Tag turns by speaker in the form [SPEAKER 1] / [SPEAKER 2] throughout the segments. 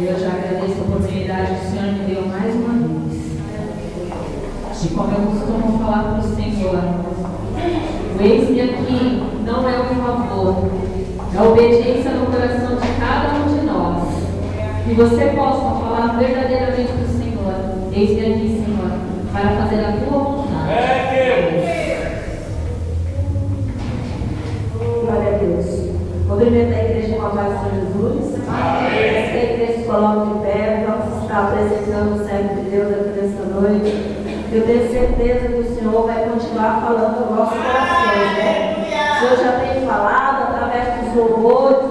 [SPEAKER 1] Eu já agradeço a oportunidade que o Senhor me deu mais uma vez. E como eu costumo falar para o Senhor, o eis-me aqui não é um favor, é a obediência no coração de cada um de nós. Que você possa falar verdadeiramente para o Senhor: eis-me aqui, Senhor, para fazer a tua vontade.
[SPEAKER 2] Glória a Deus. Cumprimento a igreja com a paz do Senhor Jesus. Amém. Que a igreja se coloque de pé. Vamos estar apresentando o servo de Deus aqui nesta noite. Eu tenho certeza que o Senhor vai continuar falando aos nossos corações, né? O Senhor já tem falado através dos louvores,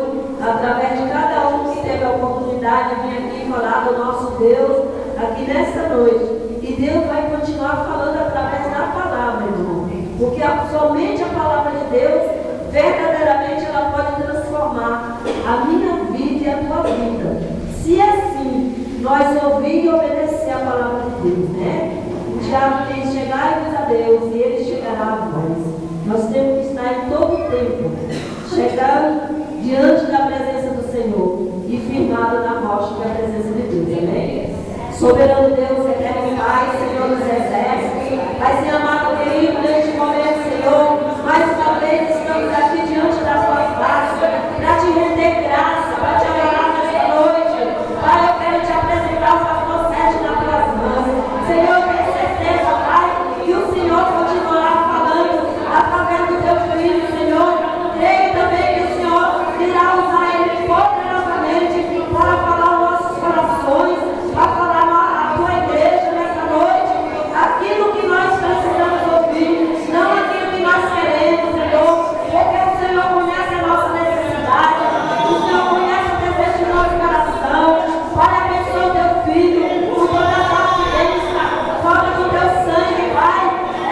[SPEAKER 2] através de cada um que teve a oportunidade de vir aqui falar do nosso Deus aqui nesta noite. E Deus vai continuar falando através da palavra, irmão. Porque somente a palavra de Deus, verdadeiramente, ela pode transformar a minha vida e a tua vida. Se assim nós ouvir e obedecer a palavra de Deus, né? O diabo diz: chegai-vos a Deus e ele chegará a vós. Nós temos que estar em todo o tempo chegando diante da presença do Senhor e firmado na rocha que é a presença de Deus. Amém? Soberano Deus, eterno Pai, Senhor dos exércitos, Pai, Senhor amado, querido, neste momento, Senhor, mais uma vez estamos aqui diante das tuas graças para te render graça, para te adorar nesta noite. Pai, eu quero te apresentar os pastores Sérgio nas tuas mãos. Senhor, eu tenho certeza, Pai, que o Senhor continuará falando através do teu filho, Senhor. Creio também que o Senhor irá usar ele poderosamente para falar aos nossos corações, para falar a tua igreja nessa noite, aquilo que nós precisamos ouvir, não aquilo que nós queremos, Senhor, porque o Senhor conhece a nossa necessidade, o Senhor conhece o desejo do nosso coração. Pai, abençoa o teu filho com toda a paciência, toca no teu sangue, Pai,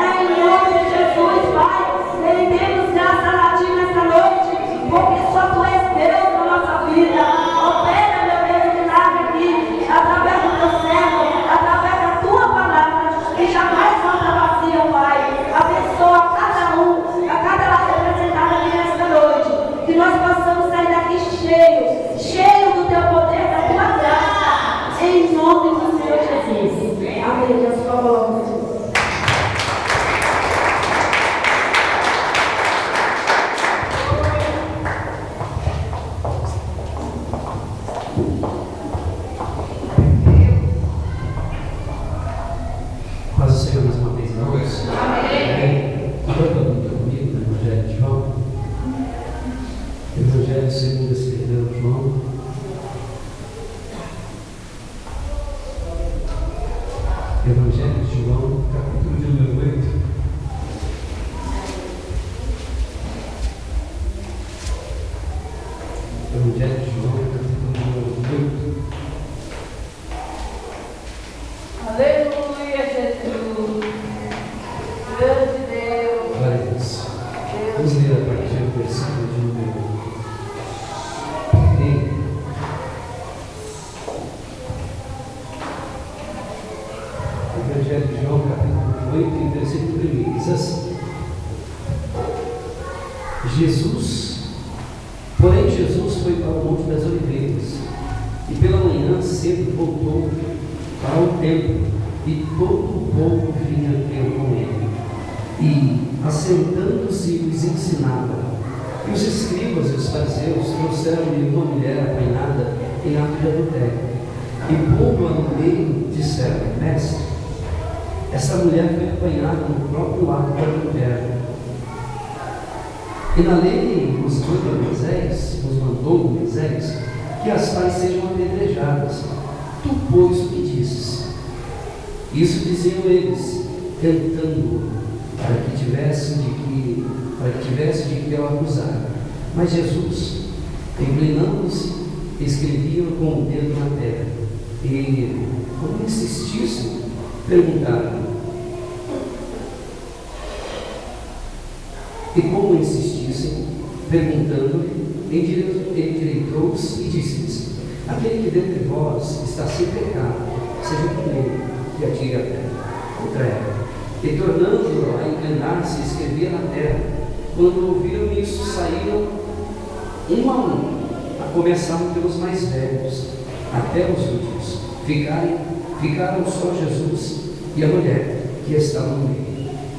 [SPEAKER 2] em nome de Jesus, Pai. Rendemos graças a ti nessa noite, porque só tu és Deus na nossa vida. Opera, meu Deus, milagre aqui, através do teu servo, através da tua palavra, que jamais volta vazia, Pai. Abençoa cada um, a cada lá representado aqui nesta noite, que nós possamos sair daqui cheio do teu poder, da tua graça, em nome do Senhor Jesus. Amém. Que a sua palavra, Jesus.
[SPEAKER 3] Paz do Senhor mais uma vez, irmãos. Amém. Abra comigo no Evangelho de João. Evangelho segundo escreveu João. Evangelho de João, capítulo de número 8. Evangelho de João, capítulo de número 8.
[SPEAKER 2] Aleluia, Jesus. Grande Deus.
[SPEAKER 3] Glória a Deus. Vamos ler a partir do versículo de número 1. Evangelho de João, capítulo 8, e versículo 1. Diz assim: Jesus foi para o Monte das Oliveiras, e pela manhã cedo voltou para o templo, e todo o povo vinha ter com ele. E, assentando-se, os ensinava. E os escribas e os fariseus trouxeram-lhe uma mulher apanhada em ato de adultério. E, pondo-a no meio, disseram: Mestre, essa mulher foi apanhada no próprio ato de adultério. E na lei nos mandou Moisés, que as tais sejam apedrejadas. Tu, pois, o que dizes? Isso diziam eles, tentando, para que tivesse de que o acusar. Mas Jesus, inclinando-se, escrevia com o dedo na terra. E, como insistissem, perguntaram. E como insistissem, perguntando-lhe, endireitou-se e disse-lhes: aquele que dentre vós está sem pecado, seja o primeiro que atire a pedra contra ela. E tornando a inclinar-se, escrevia na terra. Quando ouviram isso, saíram um a um, a começar pelos mais velhos, até os últimos. Ficaram só Jesus e a mulher que estava no meio.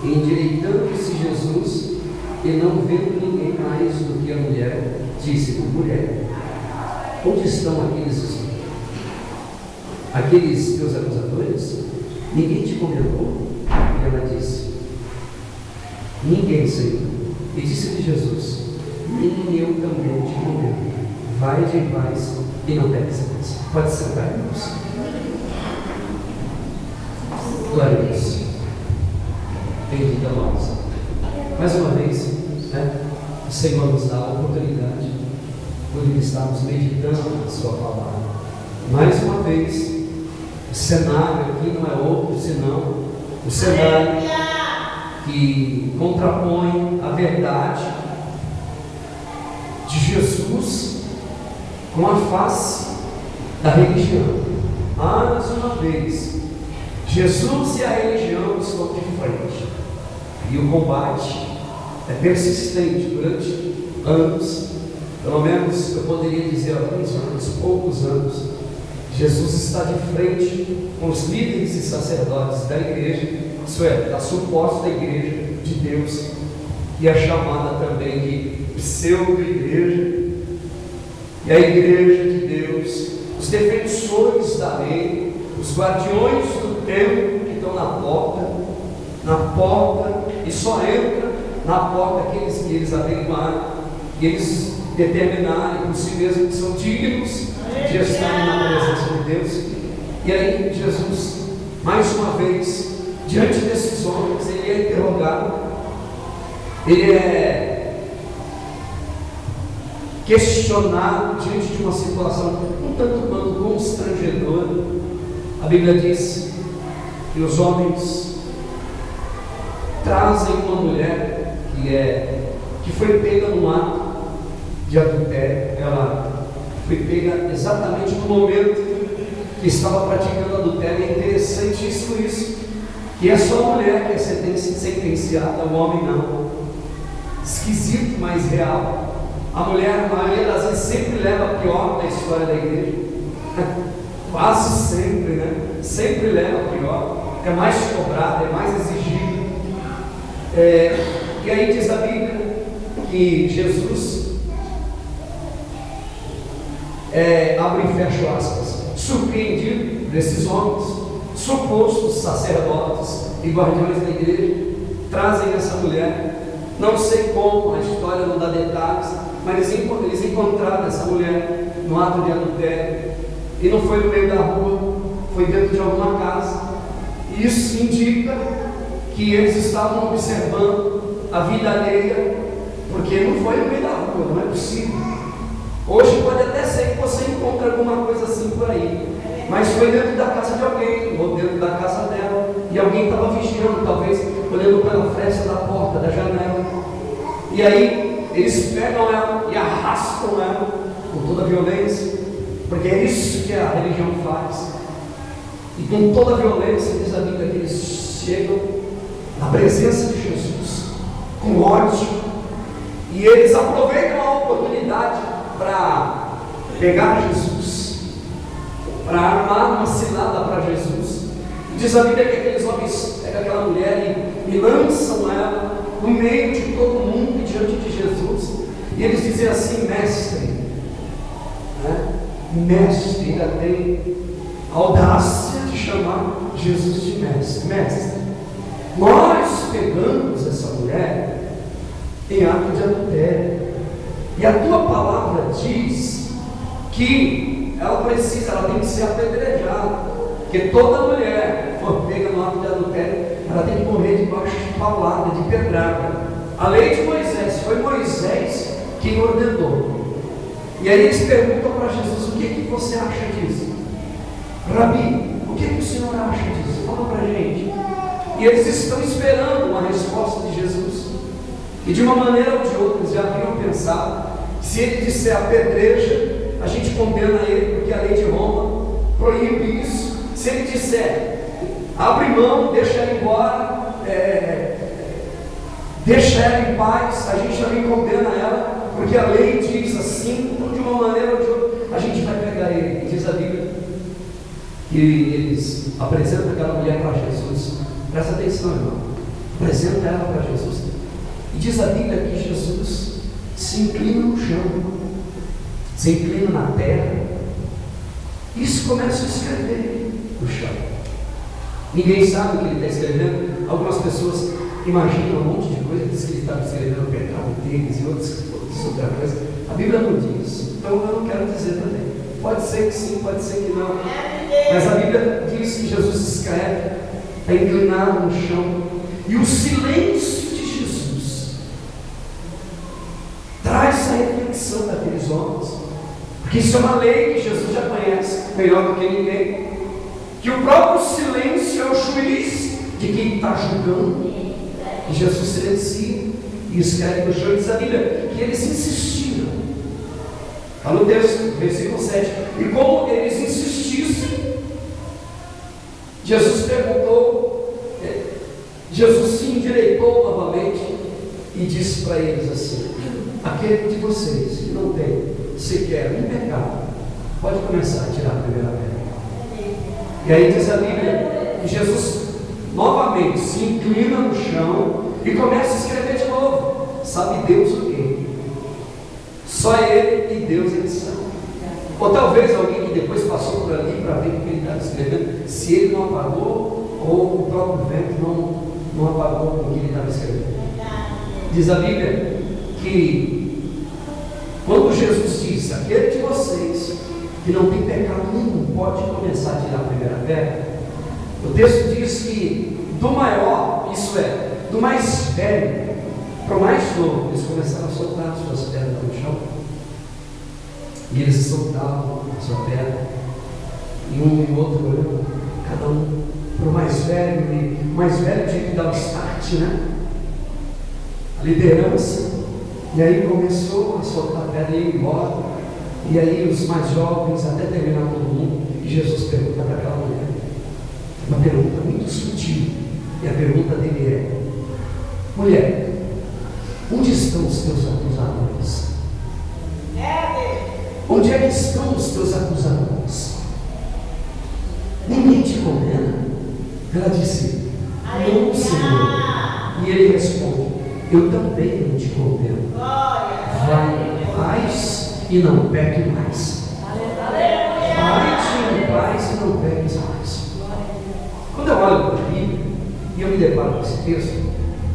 [SPEAKER 3] E endireitando-se Jesus, e não vendo ninguém mais do que a mulher, disse: mulher, onde estão aqueles teus acusadores? Ninguém te condenou? E ela disse: ninguém, Senhor. E disse-lhe Jesus: nem eu também te condeno. Vai-te em paz e não peques mais. Pode sentar, irmãos. Glória a Deus. Bendita nós. Mais uma vez, o Senhor nos dá a oportunidade, por estarmos meditando a sua palavra. Mais uma vez, o cenário aqui não é outro senão o cenário que contrapõe a verdade de Jesus com a face da religião. Mais uma vez, Jesus e a religião estão de frente, e o combate é persistente durante anos, pelo menos eu poderia dizer alguns anos, poucos anos. Jesus está de frente com os líderes e sacerdotes da igreja, isso é, da suposta igreja de Deus, e é chamada também de pseudo-igreja, e a igreja de Deus, os defensores da lei, os guardiões do templo que estão na porta, e só entra na porta aqueles que eles averiguarem, e eles determinarem por si mesmos que são dignos de estarem na presença de Deus. E aí Jesus, mais uma vez, diante desses homens, ele é interrogado, ele é questionado diante de uma situação um tanto quanto constrangedora. A Bíblia diz que os homens trazem uma mulher que foi pega no ato de adultério. Ela foi pega exatamente no momento que estava praticando adultério. É interessantíssimo isso, que é só a mulher que é sentenciada, o homem não. Esquisito, mas real. A mulher, a maioria das vezes, sempre leva a pior da história da igreja. Quase sempre, né? Sempre leva a pior. É mais cobrada, é mais exigida. E aí diz a Bíblia que Jesus abre e fecha aspas, surpreendido desses homens, supostos sacerdotes e guardiões da igreja, trazem essa mulher. Não sei como, a história não dá detalhes, mas eles encontraram essa mulher no ato de adultério, e não foi no meio da rua, foi dentro de alguma casa. Isso indica que eles estavam observando a vida alheia, porque não foi no meio da rua, não é possível. Hoje pode até ser que você encontre alguma coisa assim por aí, mas foi dentro da casa de alguém, ou dentro da casa dela, e alguém estava vigiando, talvez olhando pela fresta da porta, da janela. E aí eles pegam ela e arrastam ela com toda a violência, porque é isso que a religião faz. E com toda a violência, diz a Bíblia que eles chegam na presença de Jesus, com ódio, e eles aproveitam a oportunidade para pegar Jesus, para armar uma cilada para Jesus. Diz a Bíblia que aqueles homens pegam aquela mulher e lançam ela no meio de todo mundo, diante de Jesus, e eles dizem assim: mestre, mestre, ainda tem a audácia de chamar Jesus de mestre. Mestre, nós pegamos essa mulher em ato de adultério, e a tua palavra diz que ela tem que ser apedrejada, que toda mulher for pega no ato de adultério, ela tem que morrer debaixo de paulada, de pedrada. A lei de Moisés, foi Moisés quem ordenou. E aí eles perguntam para Jesus: o que você acha disso? Rabi, o que o senhor acha disso? Fala para a gente. E eles estão esperando uma resposta de Jesus. E de uma maneira ou de outra, eles já haviam pensado: se ele disser apedreja, a gente condena ele, porque a lei de Roma proíbe isso. Se ele disser abre mão, deixa ela embora, deixa ela em paz, a gente também condena ela, porque a lei diz assim. Então, de uma maneira ou de outra, a gente vai pegar ele. Diz a Bíblia que eles apresentam aquela mulher para Jesus. Presta atenção, irmão. Apresenta ela para Jesus. E diz a Bíblia que Jesus se inclina no chão, se inclina na terra. Isso começa a escrever no chão. Ninguém sabe o que ele está escrevendo. Algumas pessoas imaginam um monte de coisa, diz que ele estava escrevendo o pecado deles e outras outra coisa. A Bíblia não diz. Então eu não quero dizer também. Pode ser que sim, pode ser que não. Mas a Bíblia diz que Jesus escreve, está inclinado no chão. E o silêncio de Jesus traz a reflexão daqueles homens. Porque isso é uma lei que Jesus já conhece melhor do que ninguém. Que o próprio silêncio é o juiz de quem está julgando. E Jesus silencia e escreve no chão. E diz a Bíblia que eles insistiram. Está no texto, versículo 7. E como eles insistissem, Jesus se endireitou novamente e disse para eles assim: aquele de vocês que não tem sequer um pecado, pode começar a tirar a primeira pedra. E aí diz a Bíblia que Jesus novamente se inclina no chão e começa a escrever de novo. Sabe Deus o quê? Só Ele e Deus eles são. Ou talvez alguém que depois passou por ali para ver o que ele estava escrevendo, se ele não apagou, ou o próprio vento não apagou o que ele estava escrevendo. Diz a Bíblia que quando Jesus disse: aquele de vocês que não tem pecado nenhum pode começar a tirar a primeira pedra, o texto diz que do maior, isso é, do mais velho para o mais novo, eles começaram a soltar as suas pedras no chão. E eles soltavam a sua pedra, e um e o outro olhando, cada um para o mais velho, e o mais velho tinha que dar o start, né? A liderança. E aí começou a soltar a pedra e ir embora. E aí os mais jovens, até terminar todo mundo. E Jesus pergunta para aquela mulher, uma pergunta muito sutil. E a pergunta dele é: mulher, onde estão os teus acusadores? Onde é que estão os teus acusadores? Ninguém te condena? Ela disse: não, Senhor. E ele responde: eu também não te condeno. Vai em paz e não peque mais. Vai-te em paz e não peques mais. Quando eu olho para a Bíblia e eu me deparo com esse texto,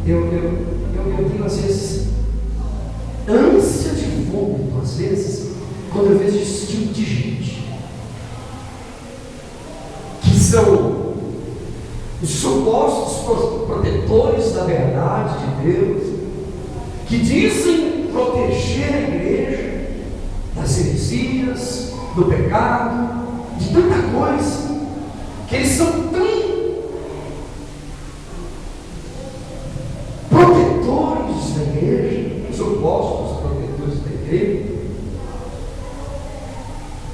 [SPEAKER 3] eu tenho às vezes ânsia de vômito, às vezes, quando eu vejo esse tipo de gente que são os supostos protetores da verdade de Deus, que dizem proteger a igreja das heresias, do pecado, de tanta coisa, que eles são tão protetores da igreja, supostos protetores da igreja,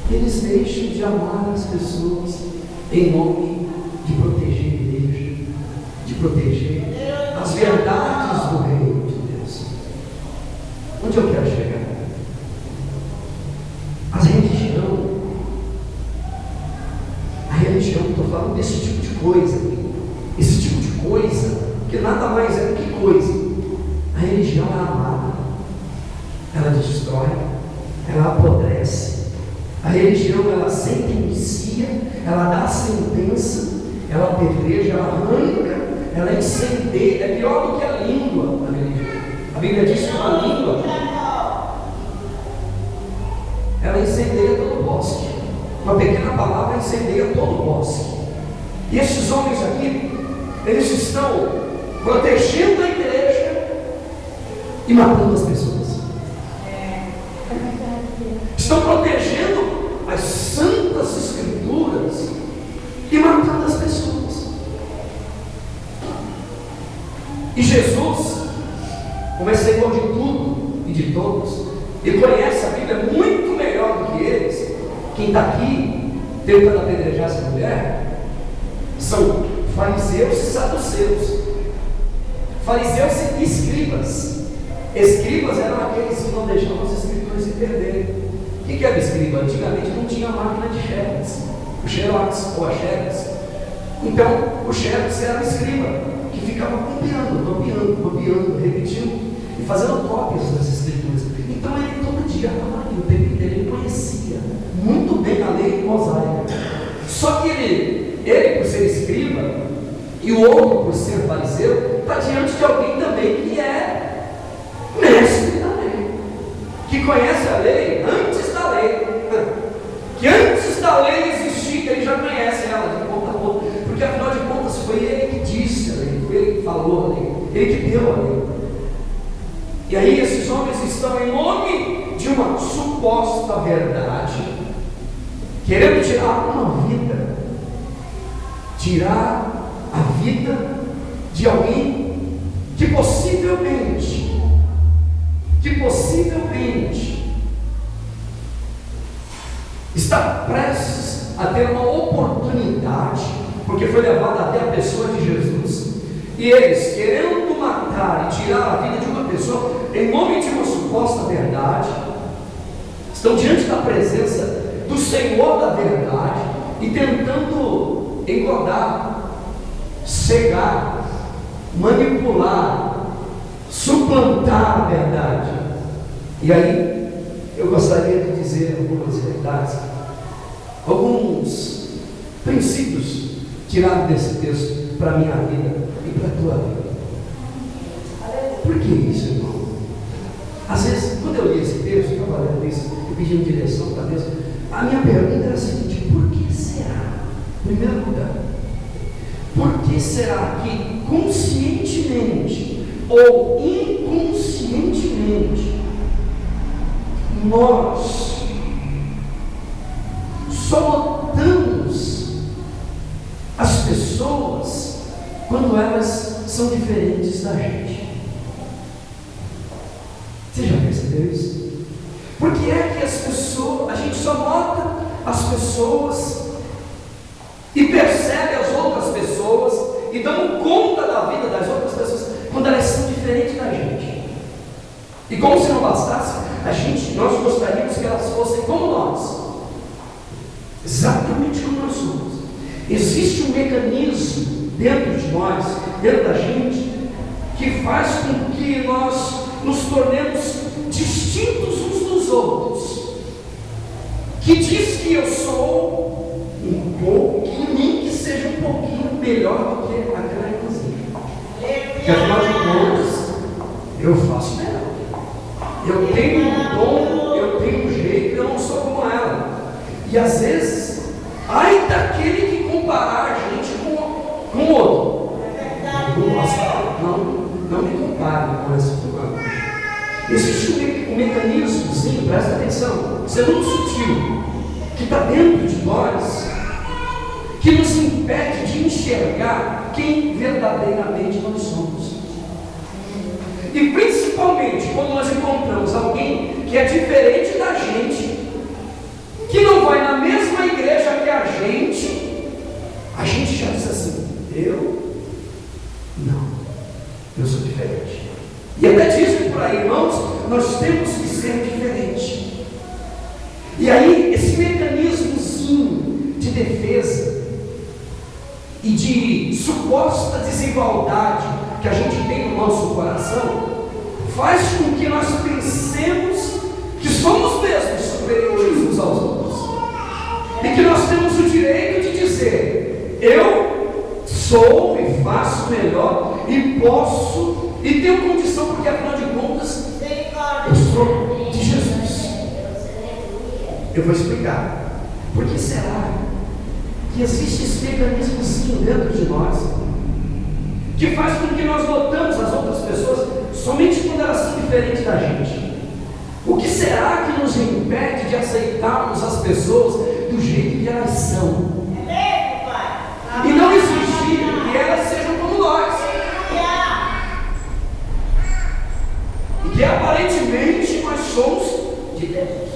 [SPEAKER 3] eles deixam de amar as pessoas em nome de proteger a igreja, de proteger as verdades do reino de Deus. Onde eu quero chegar? A religião, estou falando desse tipo de coisa, esse tipo de coisa, que nada mais é do que coisa. A religião é amada, ela destrói, ela apodrece. A religião, ela sentencia, ela dá sentença, ela apedreja, ela arranca, ela incendeia. É pior do que a língua, a religião. A Bíblia diz que uma língua, ela incendeia todo o bosque. Uma pequena palavra incendeia todo o bosque. E esses homens aqui, eles estão protegendo a igreja e matando as pessoas. Estão protegendo as santas escrituras e matando as pessoas. E Jesus, como é Senhor de tudo e de todos, Ele conhece a Bíblia muito melhor do que eles. Quem está aqui tentando apedrejar essa mulher são fariseus e saduceus. Fariseus e escribas. Escribas eram aqueles que não deixavam as escrituras se perderem. O que era escriba? Antigamente não tinha máquina de xerox. o xerox ou a xerox. Então, o xerox era o escriba, que ficava copiando, repetindo e fazendo cópias das escrituras. Então, ele todo dia estava ali, o tempo inteiro, ele conhecia muito bem a lei mosaica. Só que ele por ser escriba, e o outro por ser fariseu, está diante de alguém também que é mestre da lei, que conhece a lei antes da lei, que antes da lei existir, ele já conhece ela de ponta a ponta, porque afinal de contas foi ele que disse a lei, foi ele que falou a lei, ele que deu a lei. E aí esses homens estão em nome de uma suposta verdade, querendo tirar uma vida, tirar a vida de alguém que possivelmente está prestes a ter uma oportunidade, porque foi levado até a pessoa de Jesus, e eles querendo matar e tirar a vida de uma pessoa em nome de uma suposta verdade, estão diante da presença do Senhor da verdade e tentando engodar, cegar, manipular, suplantar a verdade. E aí eu gostaria de dizer algumas verdades, alguns princípios tirados desse texto para a minha vida e para a tua vida. Por que isso, irmão? Às vezes, quando eu li esse texto, eu estava lendo isso, eu pedi uma direção para Deus. A minha pergunta era a seguinte: por que será? Em primeiro lugar, por que será que conscientemente ou inconscientemente nós só notamos as pessoas quando elas são diferentes da gente? Você já percebeu isso? Por que é que a gente só nota as pessoas e percebe as outras pessoas e damos conta da vida das outras pessoas quando elas são diferentes da gente? E como se não bastasse, nós gostaríamos que elas fossem como nós, exatamente como nós somos. Existe um mecanismo dentro de nós, dentro da gente, que faz com que nós nos tornemos distintos uns dos outros, que diz que eu sou um pouquinho, nem que seja um pouquinho melhor do que aquela irmãzinha, porque afinal de contas eu faço melhor, eu tenho um dom, eu tenho um jeito, eu não sou como ela. E às vezes, ai daquele que comparar a gente com o outro. Não me compare com essa pessoa. Existe um mecanismozinho, presta atenção, isso é muito sutil, que está dentro de nós, que nos impede de enxergar quem verdadeiramente nós somos. E principalmente quando nós encontramos alguém que é diferente da gente, que não vai na mesma igreja que a gente já diz assim: eu sou diferente. E até dizem por aí, irmãos, nós temos que ser diferentes. E aí, esse mecanismozinho de defesa e de suposta desigualdade que a gente tem no nosso coração faz com que nós pensemos que somos mesmos superiores uns aos outros e que nós temos o direito de dizer: eu sou e faço melhor e posso e tenho condição, porque afinal de contas eu sou de Jesus. Eu vou explicar. Por que será que existe esse mecanismozinho dentro de nós que faz com que nós notamos as outras pessoas somente quando elas são diferentes da gente? O que será que nos impede de aceitarmos as pessoas do jeito que elas são? E não exigir que elas sejam como nós. E que aparentemente nós somos de Deus.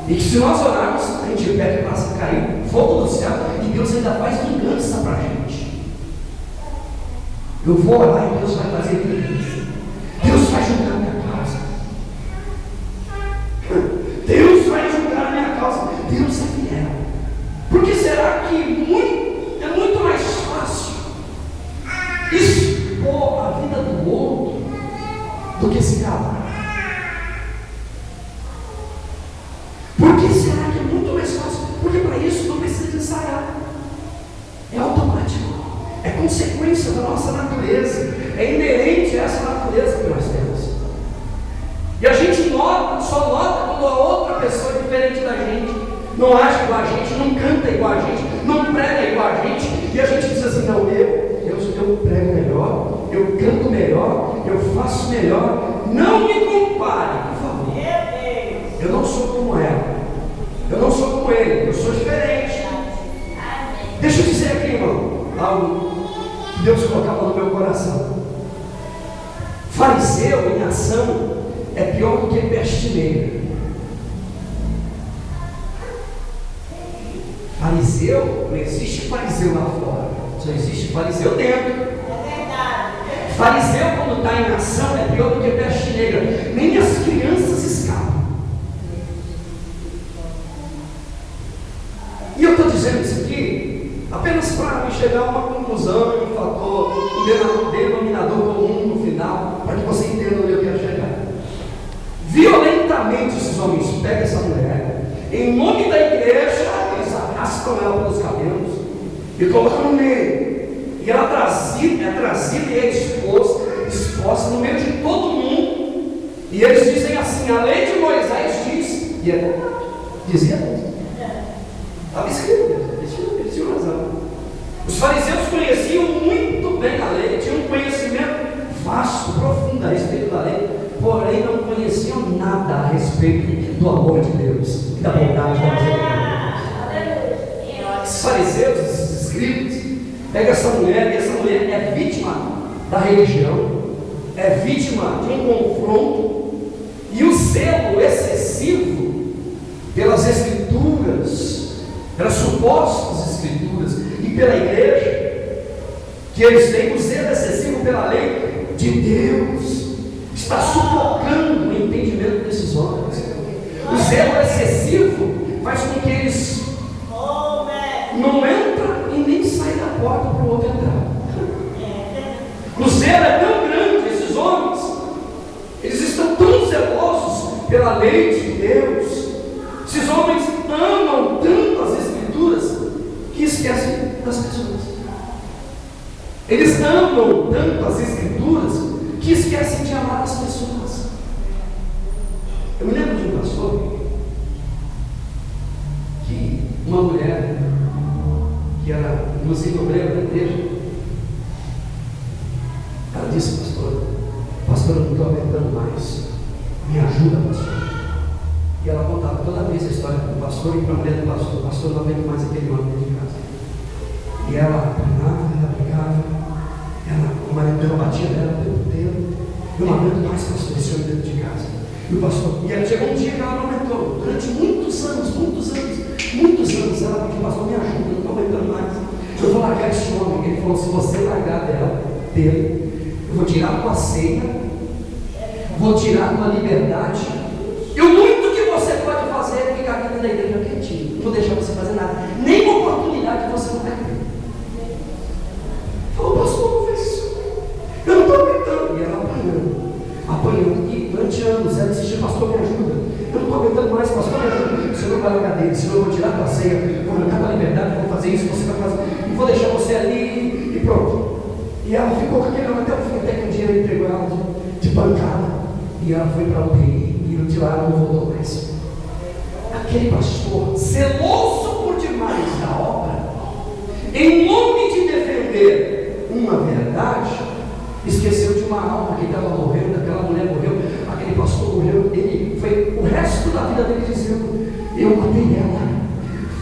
[SPEAKER 3] E que se nós orarmos, a gente pede para cair fogo do céu e Deus ainda faz vingança para a gente. Eu vou orar e Deus vai fazer vingança. Deus vai julgar a minha causa. Deus vai julgar a minha causa. Deus é fiel. Por que será que é muito mais fácil expor a vida do outro do que se calar? Por que será que é muito mais fácil? Porque para isso não precisa de ensaiar. É automático. É consequência da nossa natureza. É inerente a essa natureza que nós temos. E a gente só nota quando a outra pessoa é diferente da gente, não age igual a gente, não canta igual a gente, não prega igual a gente, e a gente diz assim: não, eu prego melhor, eu canto melhor, eu faço melhor. Não me compare, por favor. Eu não sou como ela, eu não sou como ele, eu sou diferente. Deixa eu dizer aqui, irmão, algo que Deus colocava no meu coração. Fariseu em ação é pior do que peste negra. Fariseu, não existe fariseu lá fora, só existe fariseu dentro. É verdade. Fariseu, quando está em ação, é pior do que peste negra. Nem as crianças escapam. E eu estou dizendo isso aqui apenas para chegar a uma conclusão, um fator, um denominador comum no final, para que você entenda onde eu quero chegar. Violentamente esses homens pegam essa mulher, em nome da igreja, eles arrastam ela pelos cabelos e colocam no meio. E ela é trazida e é exposta no meio de todo mundo. E eles dizem assim: a lei de Moisés diz, e é verdade, dizia mesmo. Estava escrito mesmo, eles tinham razão. Os fariseus conheciam muito bem a lei, tinham um conhecimento vasto, profundo a respeito da lei, porém não conheciam nada a respeito do amor de Deus e da bondade da misericórdia. Os fariseus, esses escribas, pegam essa mulher, e essa mulher é vítima da religião, é vítima de um confronto, e o zelo excessivo pelas escrituras, pelas supostas escrituras e pela igreja, que eles têm, o zelo excessivo pela lei de Deus, está sufocando o entendimento desses homens. O zelo excessivo faz com que eles não entram e nem saem da porta para o outro entrar. O zelo é tão grande, esses homens, eles estão tão zelosos pela lei de Deus, esses homens amam tanto as escrituras que esquecem das pessoas. Eles amam tanto as escrituras que esquecem de amar as pessoas. Eu me lembro de um pastor, que uma mulher, que era inclusive obreira da igreja, ela disse: pastor, eu não estou aguentando mais, me ajuda, pastor. E ela contava toda vez a história do pastor e para a mulher do pastor: pastor, não aguento mais aquele homem dentro de casa. E ela brigava, o marido dela batia nela o tempo inteiro. Eu não aguento mais, pastor, esse homem dentro de casa. E o pastor, e ela chegou um dia que ela não aguentou. Durante muitos anos, ela pediu: pastor, me ajuda, eu não estou aguentando mais. Eu vou largar esse homem. Ele falou: se você largar dele, eu vou tirar a tua ceia, vou tirar a tua liberdade. E o muito que você pode fazer é ficar aqui dentro da igreja quietinho. Não vou deixar você fazer nada. Nem uma oportunidade você não vai ter. Falou: pastor, não fez isso. Eu não estou aguentando. E ela apanhando. E durante anos ela insistiu: pastor, me ajuda. Eu não estou aguentando mais, pastor, me ajuda. Se eu não vai largar dele, se eu vou tirar a tua ceia, vou arrancar a tua liberdade, vou fazer isso, você vai fazer. E vou deixar você ali e pronto. E ela ficou com aquele homem até o fim, até que um dia ele entregou ela de pancada. E ela foi para o UTI. E de lá não voltou mais. Aquele pastor, zeloso por demais da obra, em nome de defender uma verdade, esqueceu de uma alma que estava morrendo. Aquela mulher morreu, aquele pastor morreu. Ele foi o resto da vida dele dizendo: eu matei ela,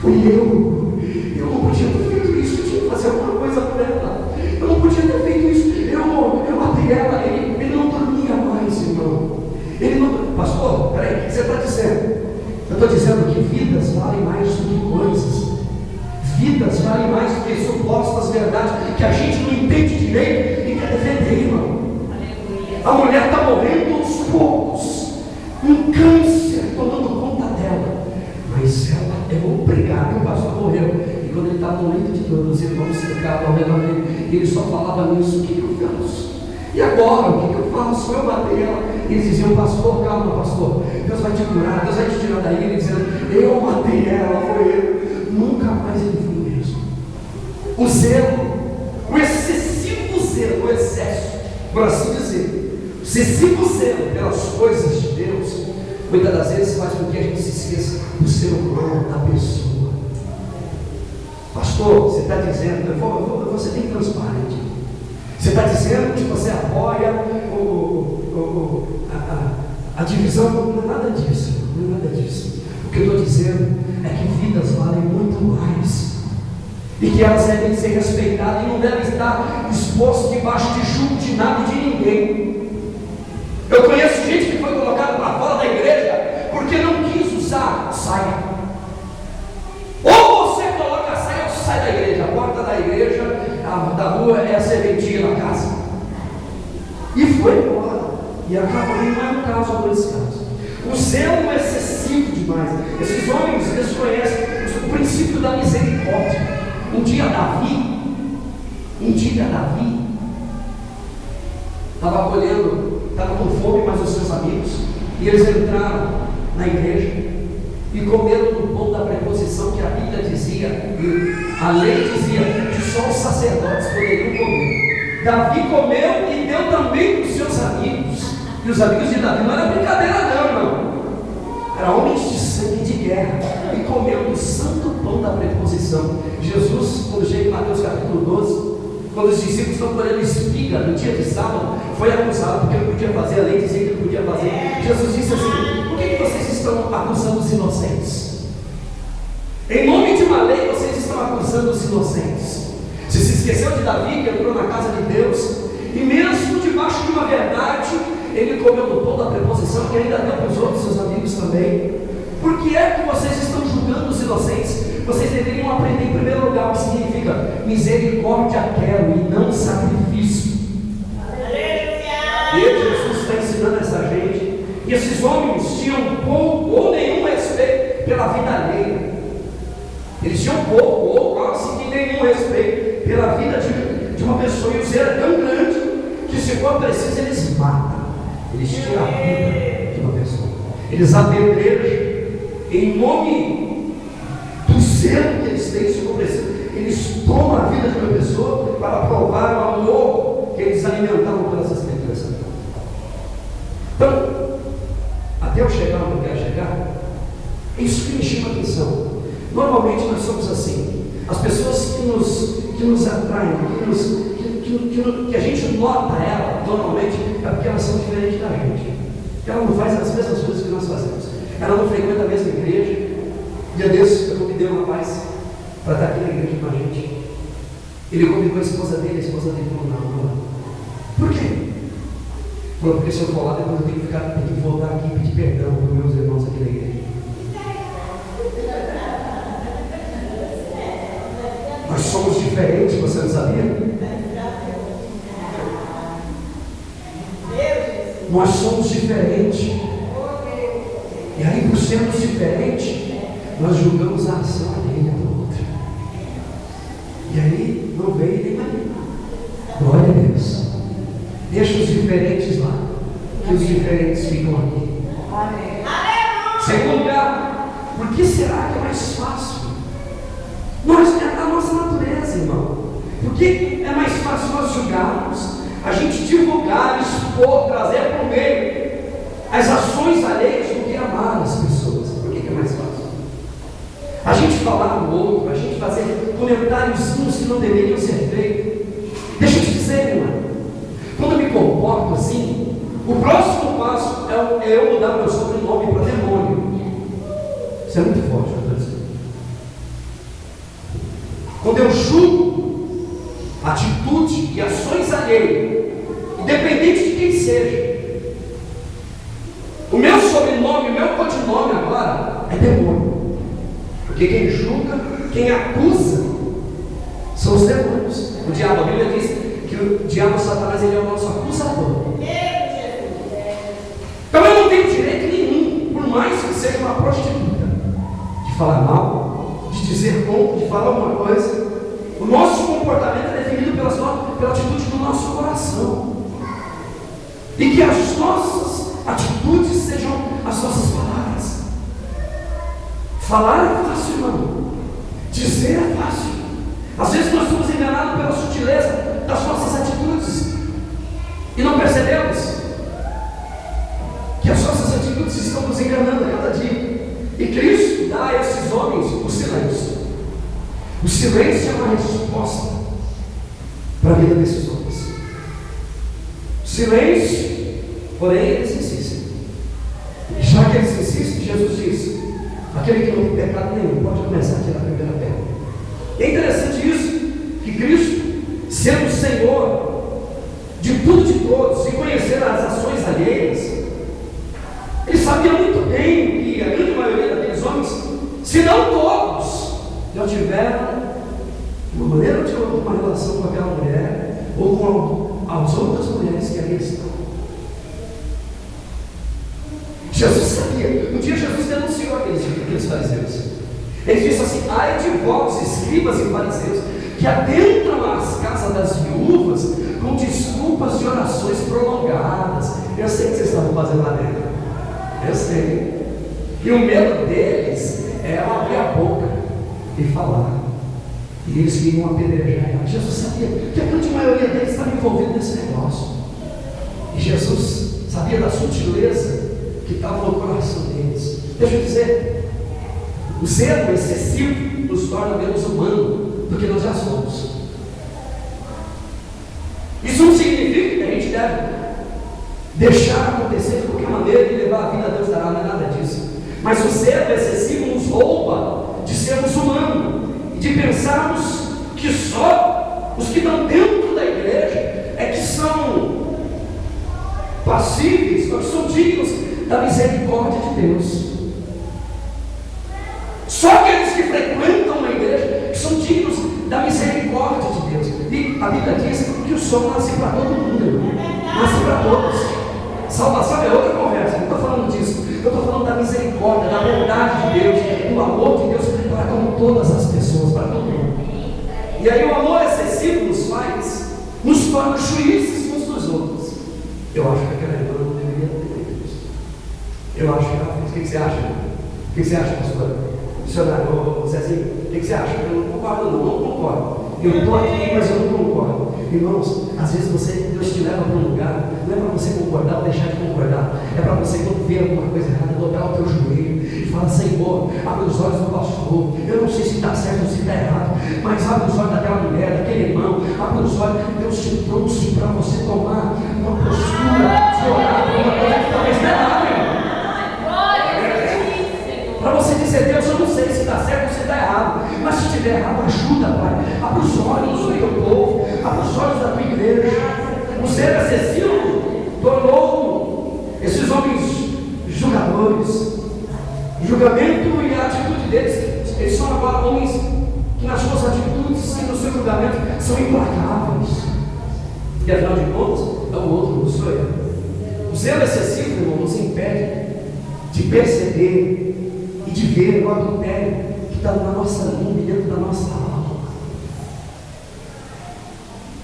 [SPEAKER 3] fui eu não podia ter feito isso, eu tinha que fazer alguma coisa por ela, eu não podia ter feito isso, eu matei ela. Ele não dormia mais, irmão. Ele não. Pastor, peraí, o que você está dizendo? Eu estou dizendo que vidas valem mais do que coisas. Vidas valem mais do que supostas verdades que a gente não entende direito e quer defender, irmão. A mulher está morrendo aos poucos, um câncer tomando conta dela, mas ela é obrigada. O pastor morreu, estava no leito de dor, os irmãos cercados ao redor dele, e ele só falava nisso: o que eu faço? E agora, o que eu faço? Eu matei ela. E eles diziam: pastor, calma, pastor, Deus vai te curar, Deus vai te tirar daí. Ele dizendo: eu matei ela, foi eu. Nunca mais ele foi o mesmo. O zelo, o excessivo zelo, o excesso, por assim dizer, o excessivo zelo pelas coisas de Deus, muitas das vezes faz com que a gente se esqueça do ser humano, da pessoa. Pastor, você está dizendo, eu vou ser bem transparente. Você está dizendo que você apoia a divisão? Não é nada disso, não é nada disso. O que eu estou dizendo é que vidas valem muito mais, e que elas devem ser respeitadas e não devem estar expostas debaixo de julgo de nada e de ninguém. Eu conheço gente que foi colocada para fora da igreja porque não quis usar saia. Ou você coloca a saia ou você sai da igreja. A porta da igreja, da rua, é a serventia da casa. E foi embora. E acabou. E não é um caso, dois casos. O zelo é excessivo demais. Esses homens desconhecem o princípio da misericórdia. Um dia Davi estava colhendo, estava com fome, mas os seus amigos, e eles entraram na igreja e comeram do pão da preposição que a Bíblia dizia, e a lei dizia que só os sacerdotes poderiam comer. Davi comeu e deu também para os seus amigos. E os amigos de Davi não era brincadeira não. Era homens de sangue de guerra, e comeu do santo pão da preposição. Jesus, quando chega em Mateus capítulo 12, quando os discípulos estão colhendo espiga no dia de sábado, foi acusado porque não podia fazer, a lei dizia que não podia fazer. Jesus disse assim: por que vocês estão acusando os inocentes? Em nome de uma lei vocês estão acusando os inocentes. Você se esqueceu de Davi, que entrou na casa de Deus, e mesmo debaixo de uma verdade, ele comeu do pão da preposição, que ainda deu para os outros seus amigos também. Por que é que vocês estão julgando os inocentes? Vocês deveriam aprender em primeiro lugar o que significa misericórdia quero e não sacrifício. E Jesus está ensinando essa gente. E esses homens tinham pouco ou nenhum respeito pela vida alheia. Eles tinham pouco ou quase que nenhum respeito pela vida de uma pessoa. E o zelo é tão grande que, se for preciso, eles matam. Eles tiram a vida de uma pessoa. Eles apedrejam em nome do zelo que eles têm sobre preciso. Eles tomam a vida de uma pessoa para provar o amor que eles alimentavam pelas escrituras. Então, até eu chegar onde eu quero chegar, é isso que me chama a atenção. Normalmente nós somos assim. As pessoas que nos atraem, que a gente nota ela, normalmente, é porque elas são diferentes da gente. Ela não faz as mesmas coisas que nós fazemos. Ela não frequenta a mesma igreja. Dia desses eu convidei um rapaz para estar aqui na igreja com a gente. Ele convidou a esposa dele falou: não. Por quê? Falou: porque se eu for lá, depois eu tenho que voltar aqui e pedir perdão para os meus irmãos aqui na igreja. Nós somos diferentes, você não sabia? Nós somos diferentes. E aí, por sermos diferentes, nós julgamos a ação alheia do outro. E aí, não veio nem mais. Glória a Deus. Deixa os diferentes lá, que os diferentes ficam aqui. Segundo lugar, por que será que é mais fácil? É a nossa natureza, irmão. Por que é mais fácil nós julgarmos, a gente divulgar, expor, trazer para o meio as ações alheias do que amar as pessoas? Por que é mais fácil? A gente falar no outro, a gente fazer comentários que não deveriam ser feitos. Deixa eu te dizer, irmão, quando eu me comporto assim, o próximo passo é eu mudar meu sobrenome para demônio. Isso é muito forte, eu estou dizendo. Quando eu julgo atitude e ações alheias, independente de quem seja, o meu sobrenome, o meu codinome agora é demônio. Porque quem julga, quem acusa, são os demônios. O diabo, a Bíblia diz que o diabo, Satanás, ele é o nosso acusador. Então eu não tenho direito nenhum, por mais que seja uma prostituta, de falar mal, de dizer como, de falar alguma coisa. O nosso comportamento é definido pela atitude do nosso coração. E que as nossas atitudes sejam as nossas palavras. Falar é fácil, irmão. Dizer é fácil. Às vezes nós somos enganados pela sutileza das nossas atitudes e não percebemos que as nossas atitudes estão nos enganando a cada dia. E Cristo dá a esses homens o silêncio. O silêncio é uma resposta para a vida desses homens. O silêncio, porém, eles insistem. E já que eles insistem, Jesus diz: aquele que não tem pecado nenhum pode começar a tirar a primeira pedra. É interessante isso, que Cristo, sendo o Senhor de tudo e de todos, e conhecer as ações alheias, ele sabia muito bem que a grande maioria daqueles homens, se não todos, já tiveram uma maneira de ter uma relação com aquela mulher, ou com as outras mulheres que ali estão. Jesus sabia. Um dia Jesus denunciou aqueles fariseus. Ele disse assim: ai de vós, escribas e fariseus, que adentram as casas das viúvas com desculpas de orações prolongadas. Eu sei o que vocês estavam fazendo lá dentro. Eu sei. E o medo deles é abrir a boca e falar. E eles queriam apedrejar. Jesus sabia que a grande maioria deles estava envolvida nesse negócio. E Jesus sabia da sutileza que estava no coração deles. Deixa eu dizer, o zelo excessivo nos torna menos humanos do que nós já somos. Isso não significa que a gente deve deixar acontecer de qualquer maneira e levar a vida a Deus dará, não é nada disso. Mas o zelo excessivo nos rouba de sermos humanos e de pensarmos que só os que estão dentro da igreja é que são passíveis, ou que são dignos da misericórdia de Deus. Só aqueles que frequentam a igreja que são dignos da misericórdia de Deus. E a Bíblia diz que o sol nasce para todo mundo, nasce para todos. Salvação é outra conversa, não estou falando disso. Eu estou falando da misericórdia, da bondade de Deus, do amor de Deus para com todas as pessoas, para todo mundo. E aí o amor excessivo nos faz, nos torna juízes uns dos outros. Eu acho que aquela irmã não deveria ter feito isso. Eu acho que ela fez. O que você acha? O que você acha, pastor? Missionário, Zezinho, o que você acha? Eu não concordo, não concordo. Eu estou aqui, mas eu não concordo. Irmãos, às vezes Deus te leva para um lugar, não é para você concordar ou deixar de concordar, é para você, quando ver alguma coisa errada, dobrar o teu joelho e falar: Senhor, abre os olhos do pastor. Eu não sei se está certo ou se está errado, mas abre os olhos daquela mulher, daquele irmão, abre os olhos. Deus te trouxe para você tomar uma postura de orar por uma coisa que talvez não é errada, irmão. Para você dizer: Deus, eu não sei se está certo ou se está errado, mas se estiver errado, ajuda, Pai. Abre os olhos do teu povo, abre os olhos da tua igreja. O zelo excessivo tornou esses homens julgadores. O julgamento e a atitude deles, eles são agora homens que nas suas atitudes e no seu julgamento são implacáveis. E afinal de contas, é o outro, não sou eu. O zelo excessivo, irmão, nos impede de perceber e de ver o adultério que está na nossa língua e dentro da nossa alma.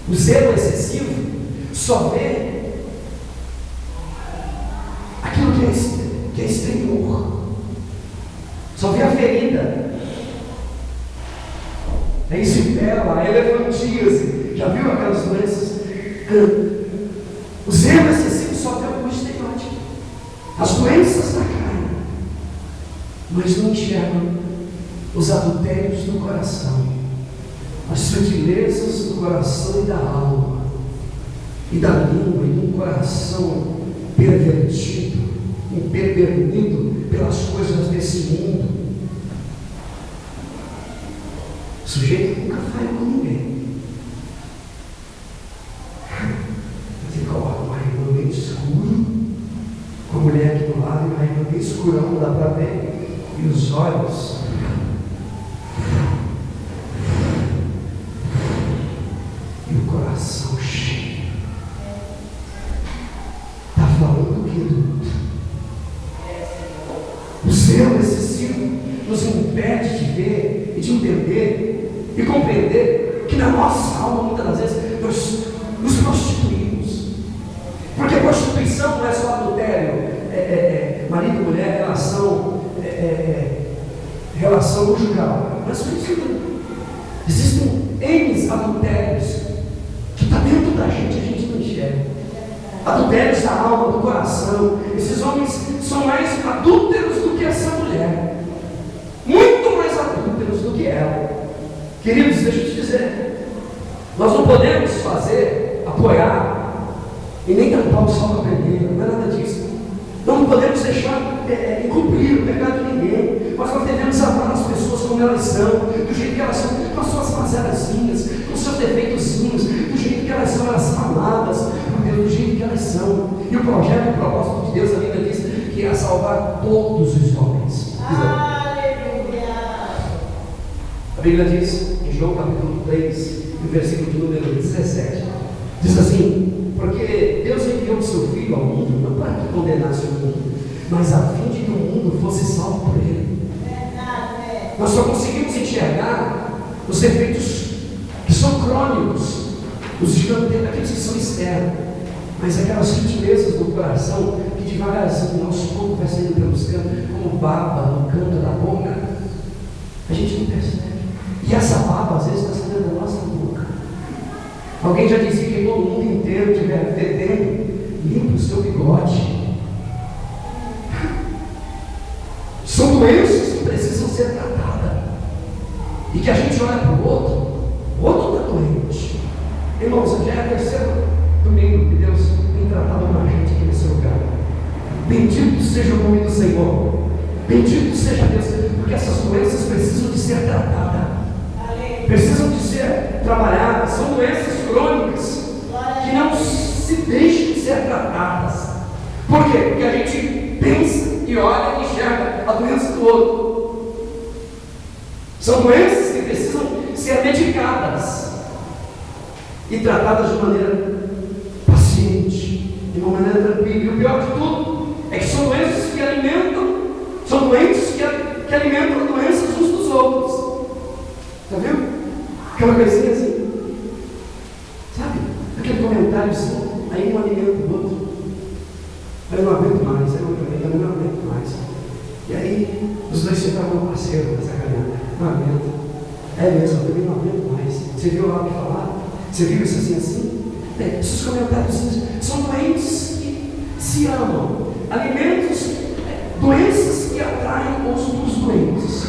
[SPEAKER 3] O zelo excessivo só vê aquilo que é exterior, só vê a ferida, a erisipela, a elefantíase. Já viu aquelas doenças? O zelo excessivo só vê o estereótipo, as doenças da carne, mas não enxergam os adultérios do coração, as sutilezas do coração e da alma, e da língua, e de um coração pervertido, empebernido pelas coisas desse mundo. O sujeito nunca fala com ninguém, mas ele coloca uma rima bem escura, com a mulher aqui do lado, e uma rima bem escura, não dá para ver, e os olhos e o coração cheio. Está falando o que? O zelo excessivo nos impede de ver e de entender e compreender que na nossa alma, muitas das vezes, nós nos prostituímos. Porque prostituição não é só adultério, marido e mulher, relação conjugal. Mas existem N adultérios que está dentro da gente, a gente não enxerga. Adultérios da alma, do coração. Esses homens são mais adúlteros do que essa mulher. Muito mais adúlteros do que ela. Queridos, deixa eu te dizer, nós não podemos apoiar e nem tampar o sol da peneira, não é nada disso. Não podemos deixar encobrir o pecado de ninguém, mas nós devemos amar as pessoas como elas são, do jeito que elas são, com as suas mazelazinhas, com os seus defeitozinhos, do jeito que elas são amadas por Deus, do jeito que elas são. E o projeto, o propósito de Deus, a Bíblia diz que é salvar todos os homens. A Bíblia diz, em João capítulo 3, no versículo de número 17, diz assim: porque Deus enviou o seu Filho ao mundo, não para que condenasse o mundo, mas a fim de que o mundo fosse salvo por ele. Nós só conseguimos enxergar os efeitos que são crônicos, aqueles que são externos, mas aquelas sutilezas do coração que devagarzinho o nosso corpo vai saindo pelos cantos, como baba no canto da boca, a gente não percebe. E essa baba às vezes está saindo da nossa boca. Alguém já dizia que todo mundo inteiro estiver bebendo, limpa o seu bigode. São doenças que precisam ser tratadas. E que a gente olha para o outro está doente. Irmãos, já é o terceiro domingo que Deus tem tratado com a gente aqui nesse lugar. Bendito seja o nome do Senhor. Bendito seja Deus, porque essas doenças precisam de ser tratadas. Precisam de ser trabalhadas. São doenças crônicas que não se deixam de ser tratadas. Por quê? Porque a gente pensa e olha e enxerga a doença do outro. São doenças que precisam ser medicadas e tratadas de maneira paciente, de uma maneira tranquila. E o pior de tudo é que são doenças que alimentam, são doentes que alimentam doenças uns dos outros. Está vendo? Aquela coisinha assim, sabe? Aquele comentário assim, aí um alimenta o outro. Eu não aguento mais, eu não aguento mais. E aí, os dois se tornam parceiros nessa caminhada. Não aguento. É mesmo, eu também não aguento mais. Você viu lá o que falar? Você viu isso assim? Esses comentários são doentes que se amam. Alimentos, doenças que atraem os doentes.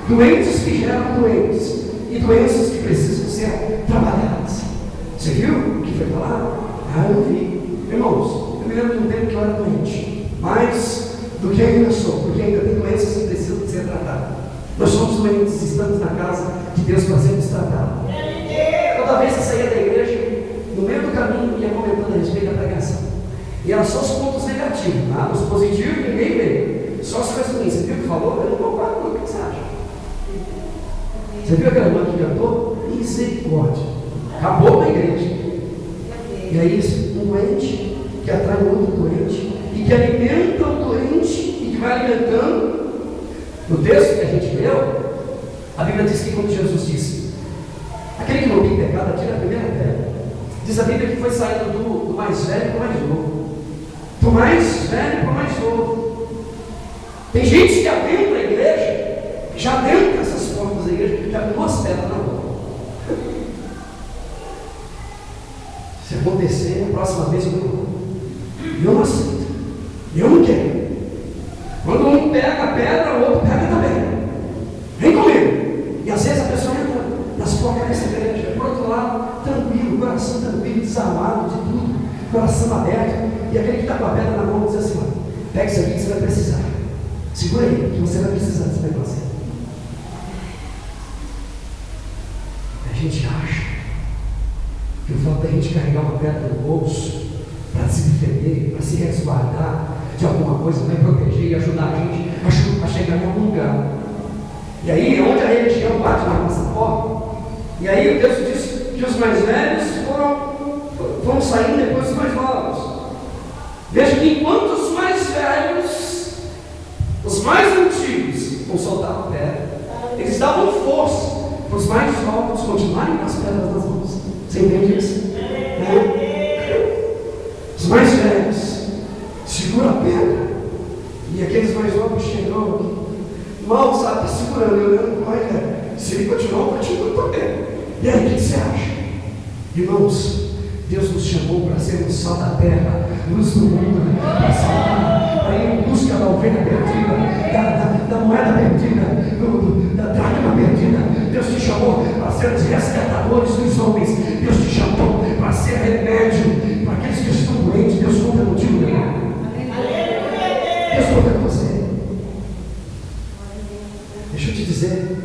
[SPEAKER 3] Doenças que geram doentes. E doenças que precisam ser trabalhadas. Você viu o que foi falado? Eu vi. Irmãos, eu me lembro de um tempo que eu era doente. Mais do que ainda sou, porque ainda tem doenças que precisam ser tratadas. Nós somos doentes, estamos na casa de Deus para sermos tratados. Toda vez que saía da igreja, no meio do caminho, ia comentando a respeito da pregação. E eram só os pontos negativos, tá? Os positivos ninguém veio. Só as coisas ruins. Você viu o que falou? Eu não concordo com o que você acha. Você viu aquela irmã que cantou? Misericórdia. Acabou com a igreja. E aí, um doente que atrai outro doente e que alimenta o doente e que vai alimentando. No texto que a gente leu, a Bíblia diz que quando Jesus disse: aquele que não tem pecado, atira a primeira pedra. Diz a Bíblia que foi saindo do mais velho para o mais novo. Do mais velho para o mais novo. Tem gente que adentra a igreja, já adentra essas portas da igreja, já com duas pedras na mão. Se acontecer, a próxima vez eu não aceito. Eu não quero. Quando um pega a pedra, o outro pega também. Vem comigo. E às vezes a pessoa entra nas portas dessa igreja, por outro lado, tranquilo, coração tranquilo, desarmado de tudo, coração aberto. E aquele que está com a pedra na mão diz assim: pega isso aqui que você vai precisar. Segura aí, que você vai precisar desse negócio. A gente acha que o fato da gente carregar uma pedra no bolso para se defender, para se resguardar de alguma coisa, vai proteger e ajudar a gente a chegar em algum lugar. E aí, onde a religião bate na nossa porta, e aí o texto diz que os mais velhos foram saindo depois dos mais novos. Veja que enquanto os mais velhos, os mais antigos, não soltavam pedra. Eles davam força para os mais novos continuarem com as pedras nas mãos. Você entende isso? Os mais velhos seguram a pedra e aqueles mais novos chegam aqui. Mal sabe, segurando, eu olhando, olha, se ele continuar, eu continuo também. E aí, o que você acha? Irmãos, Deus nos chamou para sermos sal da terra, luz do mundo, para salvar, para ir em busca da ovelha perdida, da moeda perdida, da dracma perdida. Deus te chamou para sermos resgatadores dos homens. Deus te chamou para ser remédio para aqueles que estão doentes. Deus conta contigo, né? Deus conta com você. Deixa eu te dizer,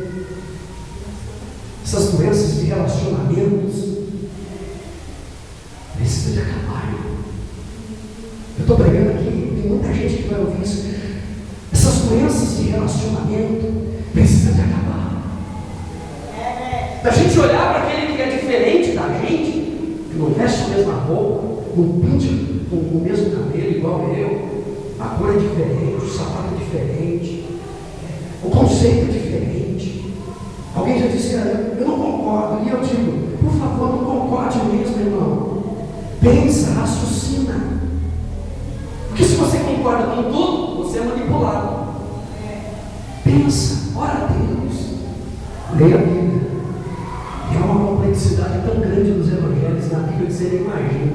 [SPEAKER 3] essas doenças de relacionamentos precisam de acabar. Eu estou pregando aqui, tem muita gente que vai ouvir isso. Essas doenças de relacionamento precisam de acabar. Da gente olhar para aquele que é diferente da gente, que não veste a mesma roupa, não pinte com o mesmo cabelo igual eu, a cor é diferente, o sapato é diferente, o conceito é diferente. Alguém já disse, eu não concordo, e eu digo, por favor, não concorde mesmo, irmão. Pensa, raciocina. Porque se você concorda com tudo, você é manipulado. Pensa, ora a Deus, leia a Bíblia. E há uma complexidade tão grande nos evangelhos na Bíblia que você nem imagina.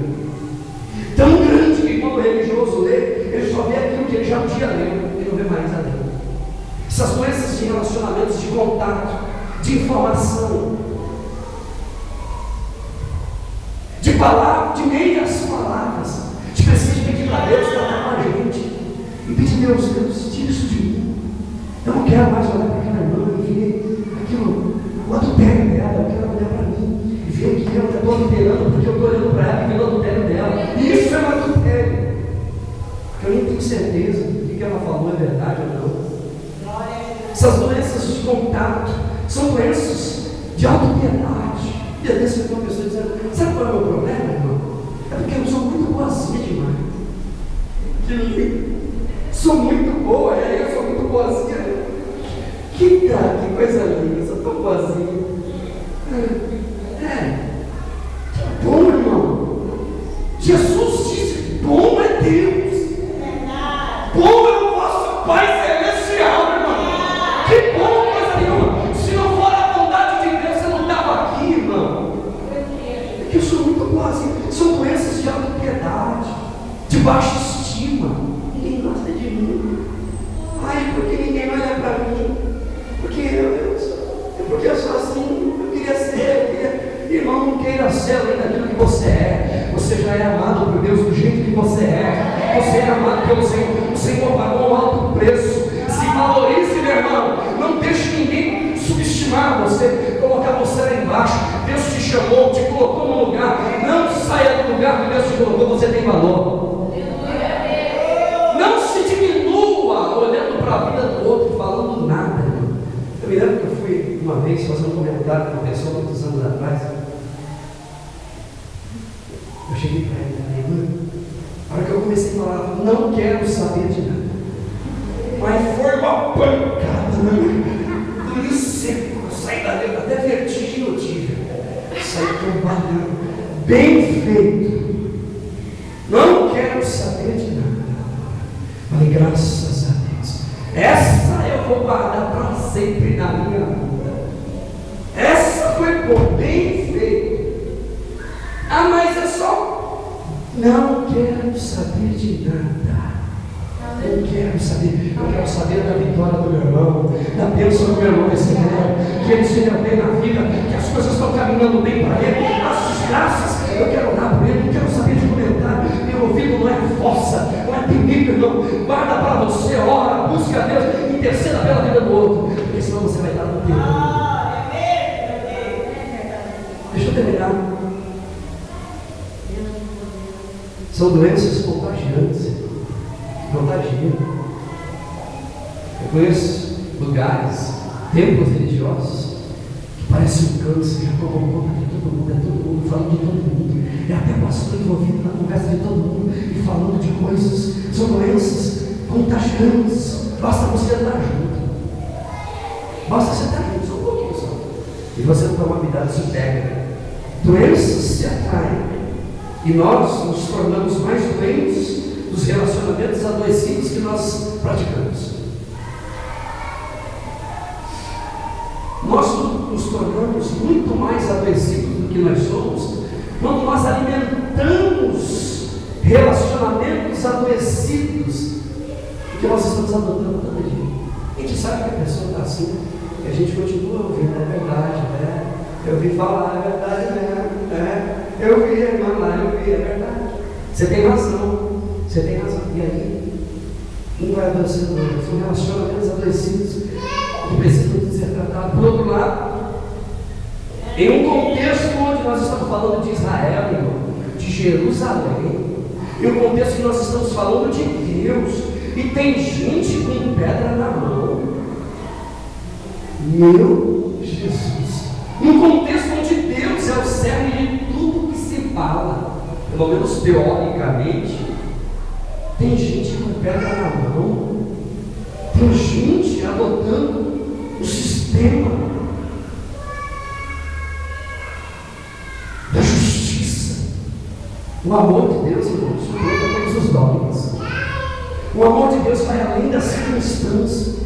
[SPEAKER 3] Tão grande que quando o religioso lê, ele só vê aquilo que ele já tinha lido, ele não vê mais a Deus. Essas doenças de relacionamentos, de contato, de informação, de palavras, de meias palavras. A gente precisa pedir para Deus tratar com a gente e pedir, Deus, tira isso de mim. Eu não quero mais olhar para aquela irmã e ver aquilo, o adultério dela. Eu quero olhar para mim e ver que eu estou adulterando porque eu estou olhando para ela e vendo o adultério dela. E isso é um adultério. Porque eu nem tenho certeza do que ela falou é verdade ou não. Essas doenças de contato são doenças de autopiedade. E às vezes uma pessoa dizendo, sabe qual é o meu problema, irmão? É porque eu sou muito boazinha demais. Sou muito boa, eu sou muito boazinha. Que coisa linda, eu sou tão boazinha. Bom, irmão. Jesus disse que bom é Deus. Bom é o vosso Pai Celestial, irmão. Que bom, coisa nenhuma. Se não for a vontade de Deus, você não estava aqui, irmão. É que eu sou muito boazinha. São doenças de autopiedade, de baixa estima. Ninguém gosta de mim. Ai, porque ninguém olha para mim. Porque eu sou assim. Eu queria ser. Irmão, não queira ser além daquilo que você é. Você já é amado por Deus do jeito que você é. Você é amado pelo Senhor. O Senhor pagou um alto preço. Se valorize, meu irmão. Não deixe ninguém subestimar você, colocar você lá embaixo. Deus te chamou, te colocou no lugar. Não saia do lugar que Deus te colocou. Você tem valor. Não se diminua olhando para a vida do outro, falando nada. Eu me lembro que eu fui uma vez fazer um comentário com uma pessoa muitos anos atrás. Eu cheguei para ele e falei, mano, a hora que eu comecei a falar, não quero saber de nada. Mas foi uma pancada, né? Seco, eu saí da dentro, até vertigem eu tive. Saí trabalhando, bem feito. Não quero saber de nada. Falei, graças a Deus. Essa eu vou guardar para sempre na minha vida. Essa foi boa, bem feito. Ah, mas é só. Não quero saber de nada. Eu quero saber da vitória do meu irmão, da bênção do meu irmão receber, que ele seja bem na vida, que as coisas estão caminhando bem para ele, as graças, eu quero orar por ele, não quero saber de comentário, meu ouvido não é fossa, não é pinico, não, guarda para você, ora, busca a Deus, interceda pela vida do outro, porque senão você vai estar no perigo. Deixa eu terminar. São doenças contagiantes. Contagia. Eu conheço lugares, templos religiosos, que parecem um câncer, já tomou conta de todo mundo, falando de todo mundo, e até pastor envolvido na conversa de todo mundo, e falando de coisas, são doenças contagiantes, basta você andar junto. você não tomar cuidado, isso pega. Doenças se atraem. E nós nos tornamos mais doentes dos relacionamentos adoecidos que nós praticamos. Nós nos tornamos muito mais adoecidos do que nós somos quando nós alimentamos relacionamentos adoecidos que nós estamos adotando todo dia. A gente sabe que a pessoa está assim, e a gente continua ouvindo, é verdade, né? Eu ouvi falar, é verdade mesmo, né? Eu vi, irmã lá, eu vi, é verdade. Você tem razão, você tem razão. E aí, um vai adoecendo, são relacionamentos adoecidos que precisam de ser tratados. Por outro lado, em um contexto onde nós estamos falando de Israel, irmão, de Jerusalém, em um contexto que nós estamos falando de Deus, e tem gente com pedra na mão. Meu Jesus! Um contexto onde Deus é o cerne de tudo que se fala, pelo menos teoricamente, tem gente com pedra na mão, tem gente adotando o sistema da justiça. O amor de Deus, irmãos, supera todos os dogmas. O amor de Deus vai além das circunstâncias.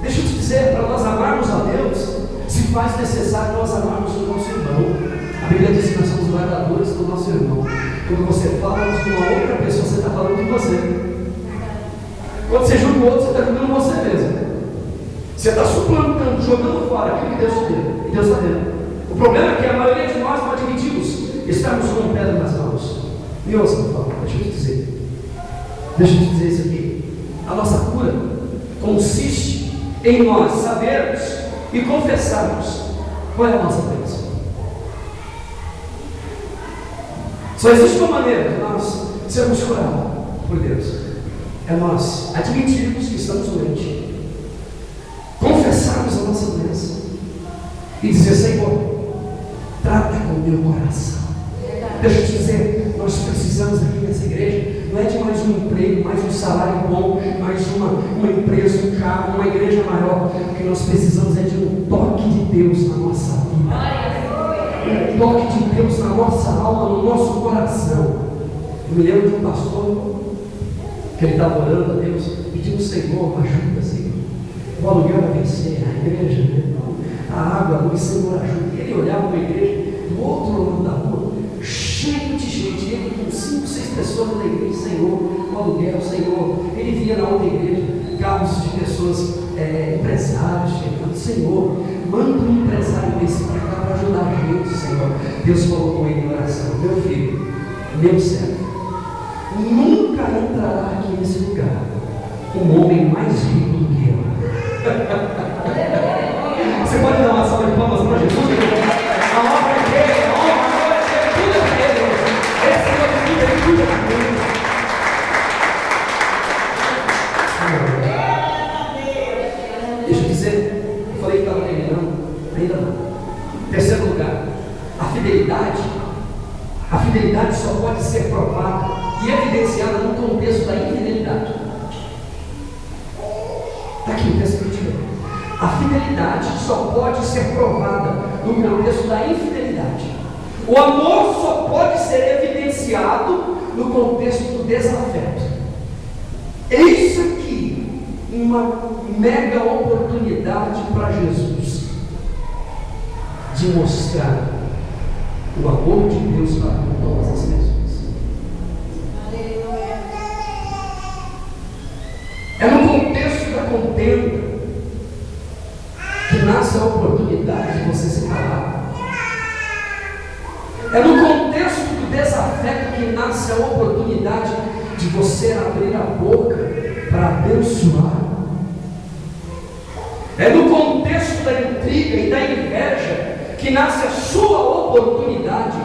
[SPEAKER 3] Deixa eu te dizer, para nós amarmos a Deus, se faz necessário nós amarmos o nosso irmão. A Bíblia diz que nós somos guardadores do nosso irmão. Quando você fala de uma outra pessoa, você está falando de você. Quando você julga o outro, você está julgando você mesmo. Você está suplantando, jogando fora aquilo que Deus te deu. E Deus está vendo. O problema é que a maioria de nós não admitimos estarmos com pedra nas mãos. Me ouça, por favor, deixa eu te dizer. Deixa eu te dizer isso aqui. A nossa cura consiste em nós sabermos e confessarmos qual é a nossa bênção. Só existe uma maneira de nós sermos curados por Deus. É nós admitirmos que estamos doentes, confessarmos a nossa doença e dizer: Senhor, trata com o meu coração. Deixa eu te dizer, nós precisamos aqui nessa igreja, não é de mais um emprego, mais um salário bom, mais uma empresa, um carro, uma igreja maior. O que nós precisamos é de um toque de Deus na nossa vida. Um toque de Deus na nossa alma, no nosso coração. Eu me lembro de um pastor que ele estava orando a Deus, pedindo: Senhor, ajuda, Senhor. O aluguel vai vencer, a igreja, né? A água, a luz, Senhor, ajuda. E ele olhava para a igreja do outro lado da rua, cheio de gente, ele com 5, 6 pessoas na igreja: Senhor, o aluguel, Senhor. Ele via na outra igreja carros de pessoas, empresários chegando: Senhor, manda um empresário desse para cá para ajudar a gente, Senhor. Deus falou com ele em oração: meu filho, meu servo, nunca entrará aqui nesse lugar um homem mais rico do que eu. Você pode dar uma salva de palmas para Jesus? A obra é dele, a honra é dele, tudo é dele. Esse é o filho, ele cuida de mim. Deixa eu dizer, eu falei que estava terminando, ainda não. Terceiro lugar, a fidelidade só pode ser provada e evidenciada no contexto da infidelidade. Está aqui o texto que eu te leio. A fidelidade só pode ser provada no contexto da infidelidade. O amor só pode ser evidenciado no contexto do desafeto. Eis aqui uma mega oportunidade para Jesus de mostrar o amor de Deus para com todas as pessoas. É no contexto da contenda que nasce a oportunidade de você se calar. É no contexto do desafeto que nasce a oportunidade de você abrir a boca para abençoar. É no contexto da intriga e da inveja que nasce a sua oportunidade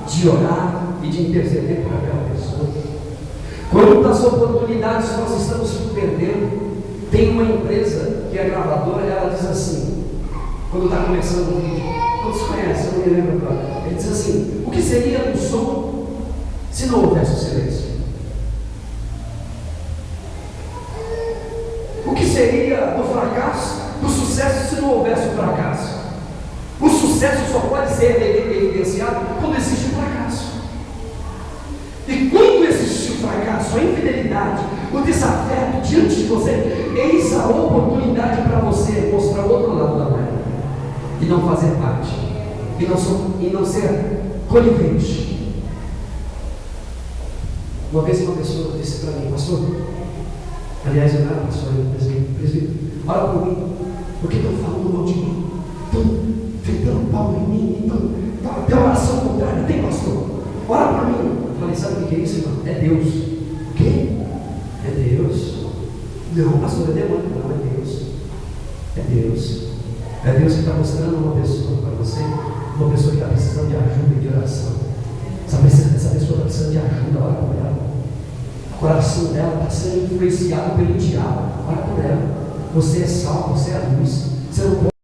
[SPEAKER 3] de orar e de interceder por aquela pessoa. Quantas oportunidades nós estamos perdendo? Tem uma empresa que é gravadora, ela diz assim, quando está começando o vídeo, todos conhecem, eu não me lembro agora, ele diz assim: o que seria do som se não houvesse o silêncio? O que seria do fracasso, do sucesso, se não houvesse o fracasso? O sucesso ser evidenciado quando existe um fracasso. E quando existe o fracasso, a infidelidade, o desafeto diante de você, eis a oportunidade para você mostrar o outro lado da moeda e não fazer parte, e não ser conivente. Uma vez uma pessoa disse para mim: pastor, aliás, eu não era pastor, presbítero, ora por mim, porque estão falando mal de mim, estão tentando pau em mim, tem oração contrária, tem pastor, ora por mim. Eu falei: sabe o que é isso, irmão? É Deus. O quê? É Deus? Não, pastor, é demônio. Não, é Deus. É Deus. É Deus que está mostrando uma pessoa para você, uma pessoa que está precisando de ajuda e de oração. Essa pessoa está precisando de ajuda, ora por ela. O coração dela está sendo influenciado pelo diabo, ora por ela. Você é salvo, você é a luz. Você não pode